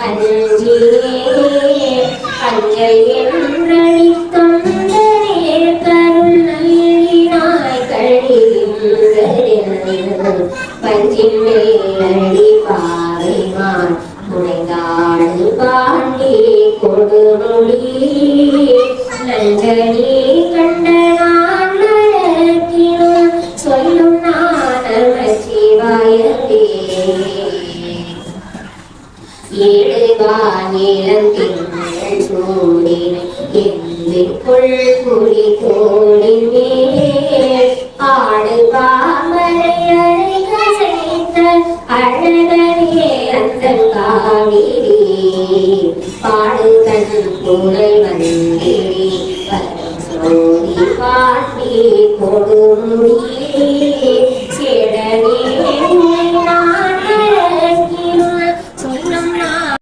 அஞ்சியே அஞ்சல் என்றடி தொண்டனே கருள் நல்லினாய் கழிகின்றன பஞ்சின் மேலடி பாவைமான் முனைந்தாடு பாண்டி கொடுமுடி நந்தனி கண்டனான் மலக்கினும் சொல்லும் நான் நமச்சிவாயவே ஏழுகாநிலத்தின் சூடினை எந்திற்குள் புலி தோளின் மேல் ஆடு பாமரை அரை கசைத்த அழகனே அந்த காவிரி பாடு கண் புலை வந்திரி பரம் சோதி பாண்டி கொடுமுடி